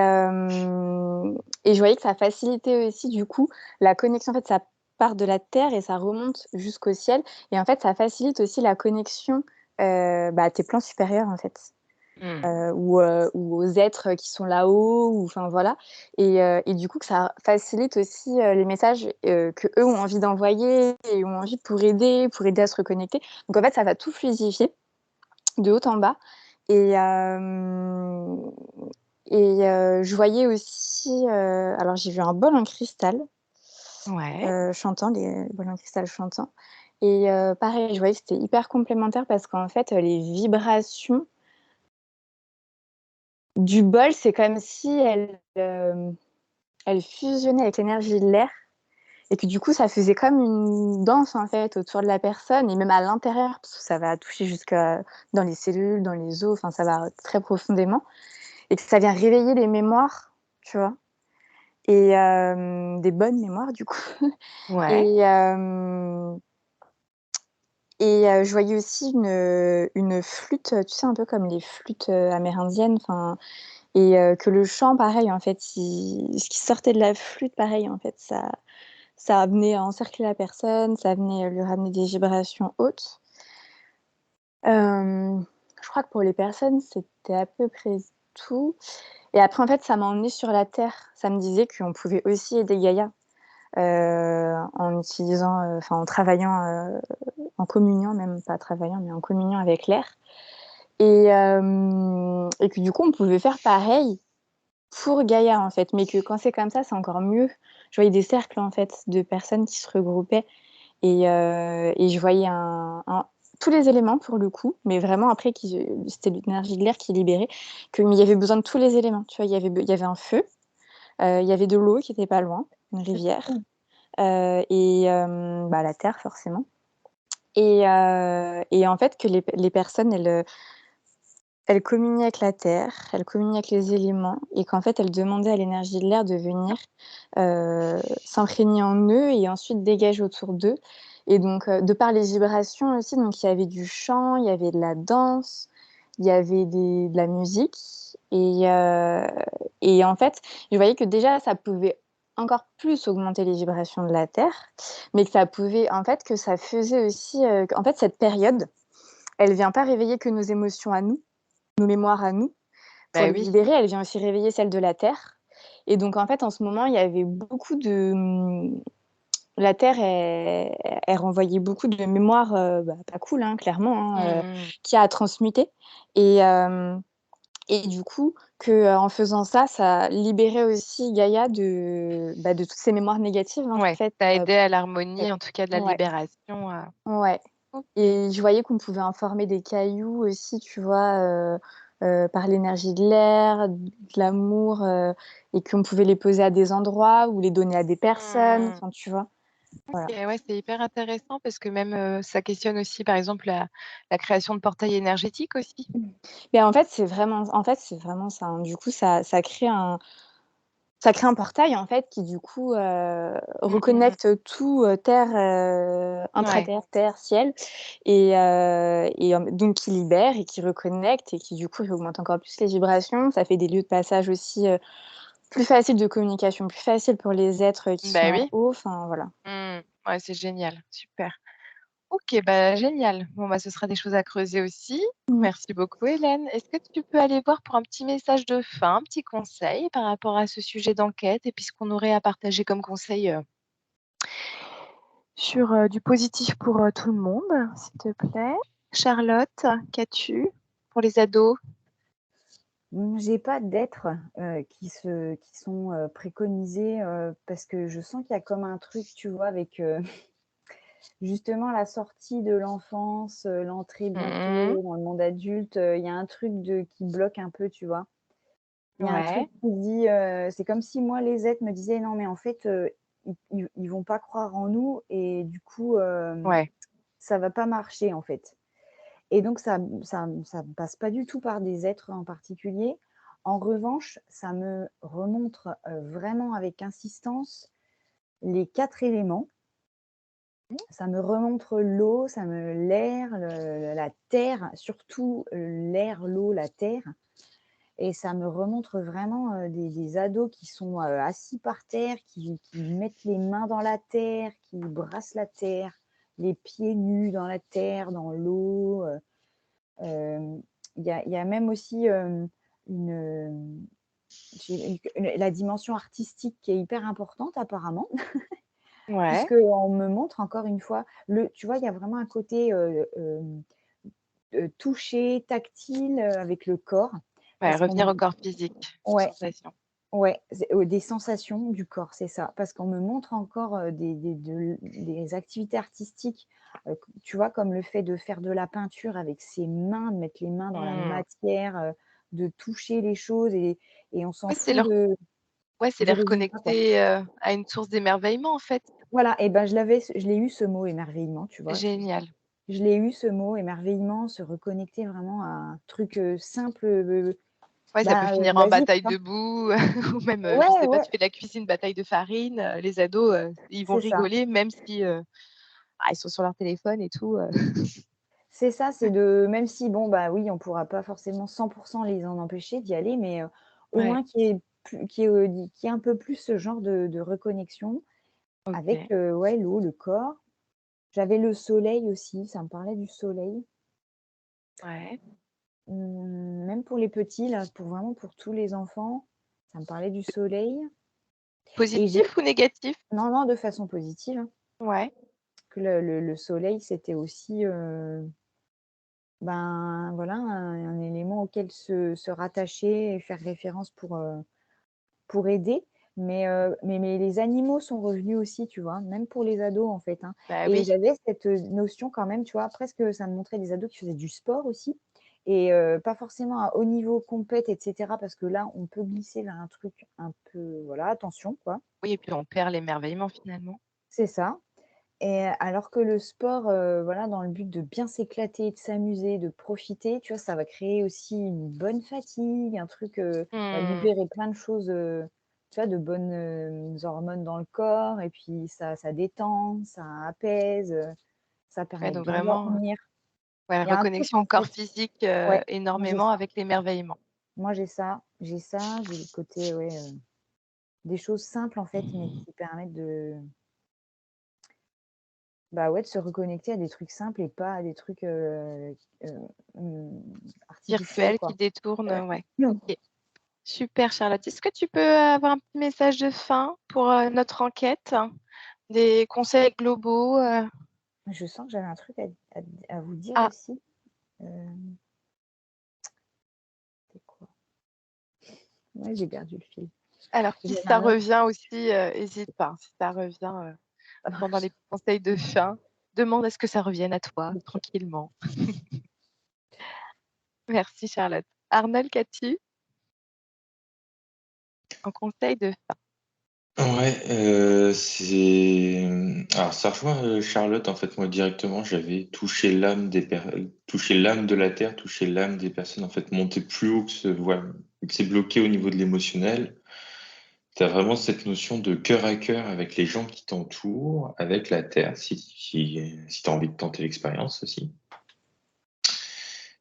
je voyais que ça facilitait aussi du coup la connexion. En fait, ça part de la terre et ça remonte jusqu'au ciel et en fait, ça facilite aussi la connexion, à tes plans supérieurs en fait. Mmh. Ou aux êtres qui sont là-haut ou enfin voilà et du coup que ça facilite aussi, les messages, qu'eux ont envie d'envoyer et ont envie pour aider à se reconnecter. Donc en fait, ça va tout fluidifier de haut en bas et hem je voyais aussi, alors j'ai vu un bol en cristal, Ouais. chantant, les bols en cristal chantants et pareil, je voyais que c'était hyper complémentaire parce qu'en fait, les vibrations du bol, c'est comme si elles fusionnaient avec l'énergie de l'air et que du coup, ça faisait comme une danse, en fait, autour de la personne et même à l'intérieur, parce que ça va toucher jusque dans les cellules, dans les os, enfin, ça va très profondément et que ça vient réveiller les mémoires, tu vois? Et des bonnes mémoires, du coup Ouais. et hem je voyais aussi une flûte, tu sais, un peu comme les flûtes, amérindiennes, enfin que le chant, pareil, en fait, ce qui sortait de la flûte, pareil, en fait, ça venait encercler la personne, ça venait, lui ramener des vibrations hautes. Hem, je crois que pour les personnes, c'était à peu près tout et après, en fait, ça m'a emmenée sur la terre. Ça me disait qu'on pouvait aussi aider Gaïa, en utilisant, enfin, en travaillant, en communiant même, pas travaillant, mais en communiant avec l'air et que du coup, on pouvait faire pareil pour Gaïa, en fait, mais que quand c'est comme ça, c'est encore mieux. Je voyais des cercles, en fait, de personnes qui se regroupaient et je voyais un tous les éléments pour le coup, mais vraiment après qui c'était l'énergie de l'air qui libérait, qu'il y avait besoin de tous les éléments, tu vois? Il y avait un feu, il y avait de l'eau qui était pas loin, une rivière, la terre forcément et en fait que les personnes elles communiaient avec la terre, elles communiaient avec les éléments et qu'en fait, elles demandaient à l'énergie de l'air de venir, s'imprégner en eux et ensuite dégager autour d'eux et donc de par les vibrations aussi, donc il y avait du chant, il y avait de la danse, il y avait de la musique et en fait, je voyais que déjà ça pouvait encore plus augmenter les vibrations de la terre, mais que ça pouvait en fait, que ça faisait aussi, qu'en fait cette période, elle vient pas réveiller que nos émotions à nous, nos mémoires à nous, pour Bah les oui. libérer, elle vient aussi réveiller celles de la terre et donc en fait, en ce moment, il y avait beaucoup de, la terre, elle renvoyait beaucoup de mémoires, pas cool, hein, clairement, hein, Mmh mh. qu'il y a à transmuter et hem et du coup, en faisant ça, ça libérait aussi Gaïa de toutes ces mémoires négatives, en Ouais, fait, ça a aidé à ouais. l'harmonie, en tout cas de la Ouais, libération, ouais. OK. Et je voyais qu'on pouvait informer des cailloux aussi, tu vois, par l'énergie de l'air, de l'amour, et qu'on pouvait les poser à des endroits ou les donner à des personnes, Mmh. enfin, tu vois? OK, Voilà. ouais, c'est hyper intéressant parce que même, ça questionne aussi, par exemple, la création de portails énergétiques aussi. Mais en fait, c'est vraiment ça, hein. Du coup, ça crée un portail, en fait, qui du coup, Mmh, mmh mh. reconnecte tout, terre, Ouais. intra-terre, terre, ciel donc qui libère et qui reconnecte et qui du coup augmente encore plus les vibrations. Ça fait des lieux de passage aussi, plus faciles de communication, plus faciles pour les êtres, qui sont Bah en oui. haut, enfin voilà. Mmh. Ouais, c'est génial, super. OK, bah, génial. Bon, bah, ce sera des choses à creuser aussi. Mmh. Merci beaucoup Hélène. Est-ce que tu peux aller voir pour un petit message de fin, un petit conseil par rapport à ce sujet d'enquête et puis ce qu'on aurait à partager comme conseil, sur, du positif pour, tout le monde, s'il te plaît? Charlotte, qu'as-tu pour les ados? J'ai pas d'êtres qui sont préconisés parce que je sens qu'il y a comme un truc, tu vois, avec justement la sortie de l'enfance, l'entrée Mhm. bientôt dans le monde adulte. Il y a un truc qui bloque un peu, tu vois. Il y a un truc Ouais, qui dit, c'est comme si moi, les êtres me disaient non, mais en fait, ils vont pas croire en nous et du coup, ouais. ça va pas marcher en fait. Et donc, ça ne passe pas du tout par des êtres en particulier. En revanche, ça me remontre vraiment avec insistance les 4 éléments. Ça me remontre l'eau, l'air, la terre, surtout l'air, l'eau, la terre. Et ça me remontre vraiment des ados qui sont assis par terre, qui mettent les mains dans la terre, qui brassent la terre, les pieds nus dans la terre, dans l'eau. Il y a même aussi une, la dimension artistique qui est hyper importante apparemment, Ouais. puisqu'on me montre encore une fois, tu vois, il y a vraiment un côté touché, tactile avec le corps, Ouais, parce revenir au qu'on corps physique, aux ouais, sensations. ouais, des sensations du corps, c'est ça. Parce qu'on me montre encore des activités artistiques, tu vois, comme le fait de faire de la peinture avec ses mains, de mettre les mains dans la Hmm. matière, de toucher les choses et on s'en Oui, fout c'est du les résultat, quoi. reconnecter à une source d'émerveillement, en fait. Voilà, et ben je l'ai eu ce mot émerveillement, tu vois. Génial. Je l'ai eu ce mot émerveillement, se reconnecter vraiment à un truc simple, Ouais, ça peut finir en basique, bataille quoi. debout ou même, je Ouais, sais pas, ouais, tu fais de la cuisine, bataille de farine. Les ados, ils vont c'est ça. rigoler même si ils sont sur leur téléphone et tout. C'est ça, c'est de même si bon, bah, oui, on pourra pas forcément 100 les en empêcher d'y aller, mais au Ouais, moins qu'il y ait un peu plus ce genre de reconnexion avec, ok. ouais, l'eau, le corps. J'avais le soleil aussi, ça me parlait du soleil. Ouais. Même pour les petits là, pour tous les enfants, ça me parlait du soleil et j'ai Positif ou négatif? non, non, de façon positive, hein, Ouais. que le soleil, c'était aussi, ben, voilà, un élément auquel se rattacher et faire référence pour aider. Mais les animaux sont revenus aussi, tu vois? Même pour les ados, en fait, hein. Bah Et oui. j'avais cette notion quand même, tu vois? Presque ça me montrait des ados qui faisaient du sport aussi et pas forcément à haut niveau compète et cetera parce que là, on peut glisser vers un truc un peu voilà, attention, quoi. Oui, et puis on perd l'émerveillement finalement. C'est ça. Et alors que le sport, voilà, dans le but de bien s'éclater, de s'amuser, de profiter, tu vois, ça va créer aussi une bonne fatigue, un truc, va Hmm. libérer plein de choses, tu vois, de bonnes, hormones dans le corps et puis ça détend, ça apaise, ça Ouais, permet de donc bien vraiment, dormir. ouais, Il y a un truc reconnexion en au corps fait physique ouais, moi j'ai énormément ça. avec l'émerveillement. Moi j'ai le côté, ouais, des choses simples en fait, mais qui permettent bah, ouais, de se reconnecter à des trucs simples et pas à des trucs, mmh, artificiels, Virtuel qui quoi. détourne, ouais. Mmh. Ok. Super, Charlotte. Est-ce que tu peux avoir un petit message de fin pour notre enquête? Des conseils globaux? Je sens que j'avais un truc à vous dire Ah, aussi. Hem, c'était quoi? Ouais, j'ai perdu le fil. alors si J'avais ça un autre revient aussi, hésite pas, hein. Si ça revient ça pendant marche. les conseils de fin, demande à ce que ça revienne à toi OK. tranquillement. Merci, Charlotte. Arnold, qu'as-tu en conseil de fin? Ouais, alors ça rejoint Charlotte en fait moi directement j'avais touché l'âme de la terre, touché l'âme des personnes en fait monter plus haut voilà, que c'est bloqué au niveau de l'émotionnel. Tu as vraiment cette notion de cœur à cœur avec les gens qui t'entourent, avec la terre si tu as envie de tenter l'expérience aussi.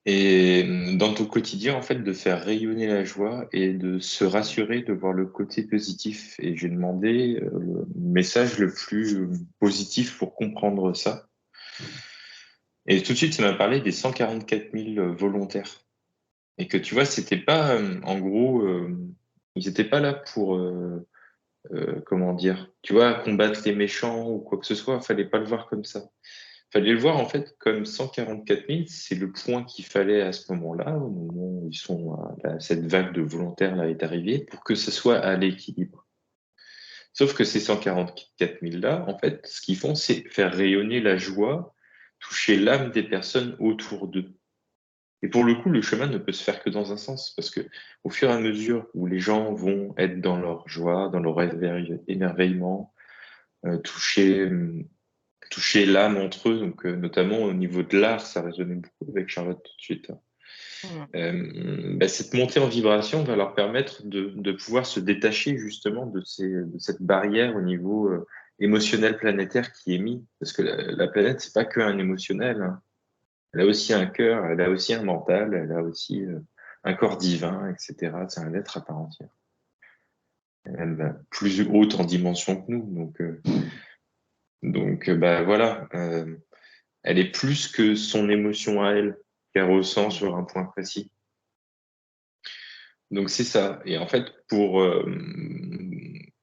Et dans ton quotidien, en fait, de faire rayonner la joie et de se rassurer de voir le côté positif. Et j'ai demandé le message le plus positif pour comprendre ça. Et tout de suite, ça m'a parlé des 144 000 volontaires. Et que tu vois, c'était pas, en gros, ils n'étaient pas là pour, comment dire, tu vois, combattre les méchants ou quoi que ce soit. Fallait pas le voir comme ça. fallait le voir en fait comme 144 000, c'est le point qu'il fallait à ce moment-là, au moment où ils sont, cette vague de volontaires là est arrivée, pour que ce soit à l'équilibre. Sauf que ces 144 000 là, en fait, ce qu'ils font, c'est faire rayonner la joie, toucher l'âme des personnes autour d'eux. Et pour le coup, le chemin ne peut se faire que dans un sens, parce que au fur et à mesure où les gens vont être dans leur joie, dans leur émerveillement, toucher l'âme entre eux, donc notamment au niveau de l'art, ça résonnait beaucoup avec Charlotte tout de suite, hein. Mm. Cette montée en vibration va leur permettre de pouvoir se détacher justement de cette barrière au niveau émotionnel planétaire qui est mis, parce que la planète, c'est pas qu'un émotionnel, hein. Elle a aussi un cœur, elle a aussi un mental, elle a aussi un corps divin, etc. C'est un être à part entière. Elle va plus haute en dimension que nous, donc bah voilà, elle est plus que son émotion à elle qu'elle ressent sur un point précis. Donc c'est ça. Et en fait, pour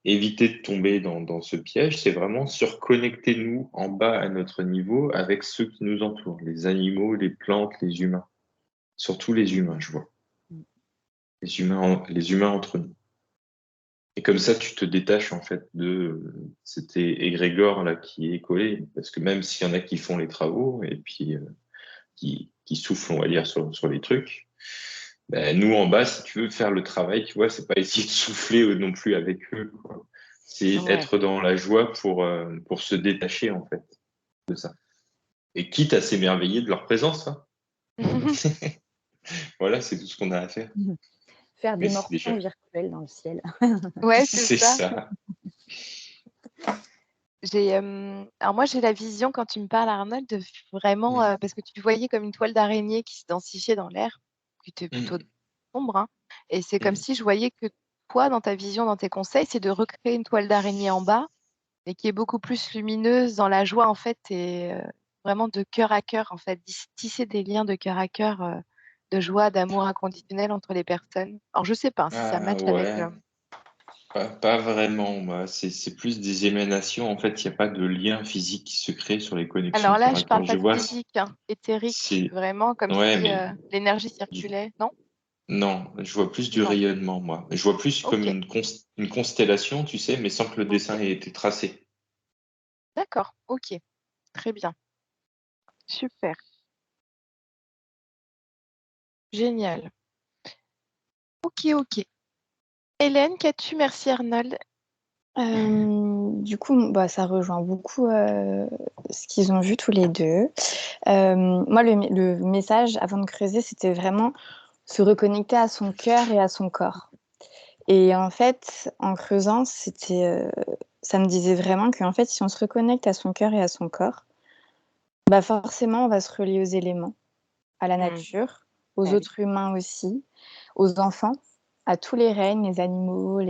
éviter de tomber dans ce piège, c'est vraiment se reconnecter nous en bas à notre niveau avec ceux qui nous entourent, les animaux, les plantes, les humains. Surtout les humains, je vois. Les humains entre nous. Et comme ça, tu te détaches en fait de cet égrégore là qui est collé, parce que même s'il y en a qui font les travaux et puis qui soufflent, on va dire, sur les trucs, ben, nous en bas, si tu veux faire le travail, tu vois, c'est pas essayer de souffler non plus avec eux, quoi. C'est Ouais. être dans la joie pour se détacher en fait de ça. Et quitte à s'émerveiller de leur présence, hein. Voilà, c'est tout ce qu'on a à faire. Faire Mais des c'est déjà, morpions virtuels dans le ciel. Ouais, c'est c'est ça. ça. Alors moi, j'ai la vision quand tu me parles, Arnold, de vraiment, parce que tu le voyais comme une toile d'araignée qui se densifiait dans l'air, qui était plutôt sombre, hein. Et c'est comme si je voyais que toi, dans ta vision, dans tes conseils, c'est de recréer une toile d'araignée en bas, mais qui est beaucoup plus lumineuse dans la joie, en fait, et vraiment de cœur à cœur, en fait, tisser des liens de cœur à cœur, de joie, d'amour inconditionnel entre les personnes. Alors, je sais pas hein, si ça Ah matche avec. ouais. Pas vraiment, moi. C'est plus des émanations. En fait, il n'y a pas de lien physique qui se crée sur les connexions Alors là, cœur je à parle cœur. Je pas de vois, physique, hein, éthérique, c'est. vraiment comme Ouais, si mais l'énergie je- circulait, non? non, je vois plus du Non. rayonnement, moi. Je vois plus comme Ok, une constellation, tu sais, mais sans que le dessin ok. ait été tracé. D'accord, ok. Très bien. Super. Génial. Ok, ok. Hélène, qu'as-tu? Merci Arnold. Du coup, bah, ça rejoint beaucoup ce qu'ils ont vu tous les deux. Moi, le message avant de creuser, c'était vraiment se reconnecter à son cœur et à son corps. Et en fait, en creusant, ça me disait vraiment qu'en fait, si on se reconnecte à son cœur et à son corps, bah forcément, on va se relier aux éléments, à la nature, aux Ah oui. autres humains aussi, aux enfants, à tous les règnes, les animaux.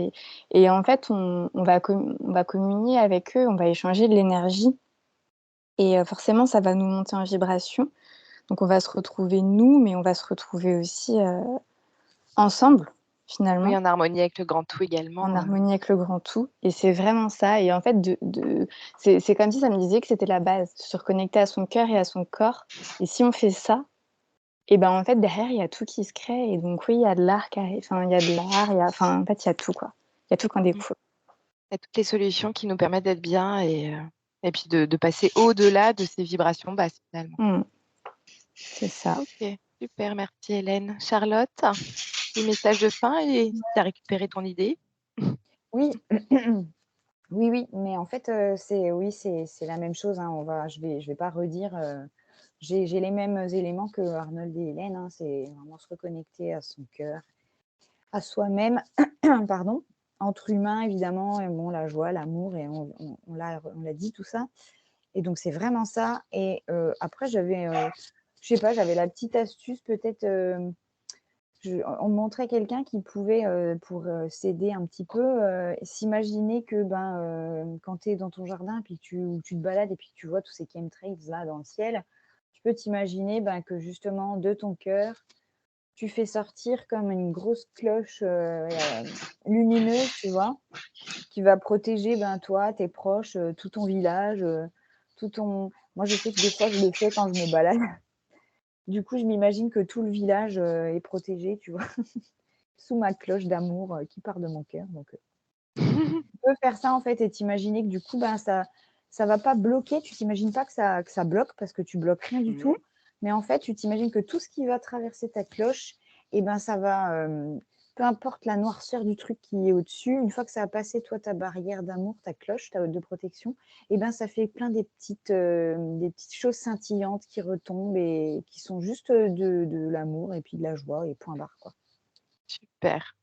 Et en fait, on va communier avec eux, on va échanger de l'énergie. Et forcément, ça va nous monter en vibration. Donc, on va se retrouver nous, mais on va se retrouver aussi ensemble, Oui, finalement, en harmonie avec le grand tout en également. harmonie avec le grand tout. Et c'est vraiment ça. Et en fait, c'est comme si ça me disait que c'était la base, se reconnecter à son cœur et à son corps. Et si on fait ça, et ben en fait, derrière, il y a tout qui se crée. Et donc, oui, il y a de l'art qui arrive. Enfin, il y a de l'art, en fait, il y a tout, quoi. Il y a tout qui en découle. Il y a toutes les solutions qui nous permettent d'être bien et puis de passer au-delà de ces vibrations basses finalement. Mmh. C'est ça. Ok, super, merci Hélène. Charlotte, petit message de fin et tu as récupéré ton idée. Oui, oui, oui, mais en fait, c'est la même chose, hein. Je vais pas redire. J'ai les mêmes éléments que Arnold et Hélène, hein. C'est vraiment se reconnecter à son cœur, à soi-même, pardon, entre humains évidemment, et bon, la joie, l'amour, et on l'a dit tout ça. Et donc c'est vraiment ça. Et après je sais pas, j'avais la petite astuce peut-être. On me montrait quelqu'un qui pouvait, pour s'aider un petit peu, s'imaginer que quand tu es dans ton jardin puis tu te balades et puis que tu vois tous ces chemtrails là dans le ciel, tu peux t'imaginer que justement de ton cœur, tu fais sortir comme une grosse cloche lumineuse, tu vois, qui va protéger toi, tes proches, tout ton village, tout ton Moi, je sais que des fois, je le fais quand je me balade. Du coup, je m'imagine que tout le village est protégé, tu vois, sous ma cloche d'amour qui part de mon cœur. Donc, tu peux faire ça en fait et t'imaginer que du coup, ben, ça va pas bloquer. Tu t'imagines pas que ça bloque parce que tu bloques rien du tout. Mais en fait, tu t'imagines que tout ce qui va traverser ta cloche, et ben, ça va, peu importe la noirceur du truc qui est au-dessus, une fois que ça a passé, toi, ta barrière d'amour, ta cloche de protection, et ben, ça fait plein des petites choses scintillantes qui retombent et qui sont juste de l'amour et puis de la joie et point barre, quoi. Super,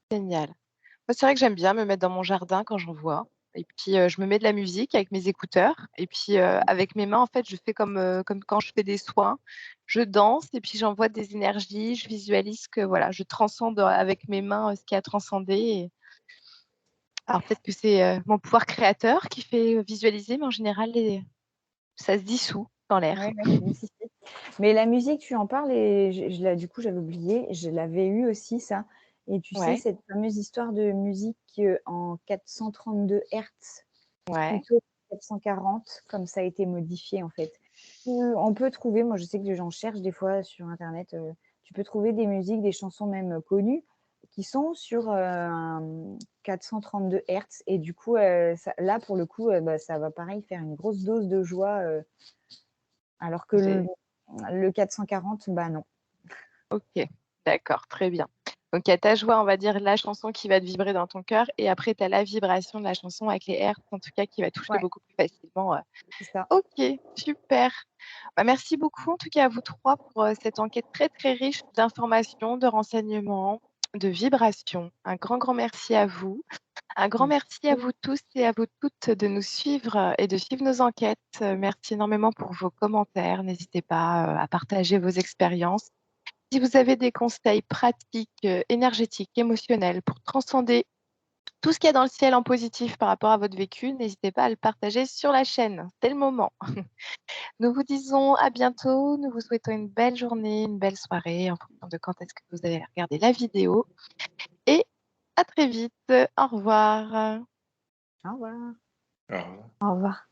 génial. Moi, c'est vrai que j'aime bien me mettre dans mon jardin quand j'en vois. Et puis, je me mets de la musique avec mes écouteurs. Et puis, avec mes mains, en fait, je fais comme quand je fais des soins. Je danse et puis j'envoie des énergies. Je visualise que voilà, je transcende avec mes mains ce qui a transcendé. Alors, peut-être que c'est mon pouvoir créateur qui fait visualiser, mais en général, ça se dissout dans l'air. Ouais, si, si. Mais la musique, tu en parles et du coup, j'avais oublié, je l'avais eu aussi, ça. Et tu sais, Ouais, cette fameuse histoire de musique en 432 Hertz ouais. plutôt que 440, comme ça a été modifié en fait. On peut trouver, moi je sais que les gens cherchent des fois sur Internet, tu peux trouver des musiques, des chansons même connues qui sont sur un 432 Hertz. Et du coup, là pour le coup, bah, ça va pareil faire une grosse dose de joie. Alors que J'ai- le 440, bah non. Ok, d'accord, très bien. Donc, il y a ta joie, on va dire, la chanson qui va te vibrer dans ton cœur. Et après, tu as la vibration de la chanson avec les airs, en tout cas, qui va toucher Ouais, beaucoup plus facilement. c'est ça. Ok, super. Bah, merci beaucoup, en tout cas, à vous trois pour cette enquête très, très riche d'informations, de renseignements, de vibrations. Un grand, grand merci à vous. Un grand merci à vous tous et à vous toutes de nous suivre et de suivre nos enquêtes. Merci énormément pour vos commentaires. N'hésitez pas à partager vos expériences. Si vous avez des conseils pratiques, énergétiques, émotionnels pour transcender tout ce qu'il y a dans le ciel en positif par rapport à votre vécu, n'hésitez pas à le partager sur la chaîne. C'est le moment. Nous vous disons à bientôt. Nous vous souhaitons une belle journée, une belle soirée en fonction de quand est-ce que vous allez regarder la vidéo. Et à très vite. Au revoir. Au revoir. Alors, Au revoir.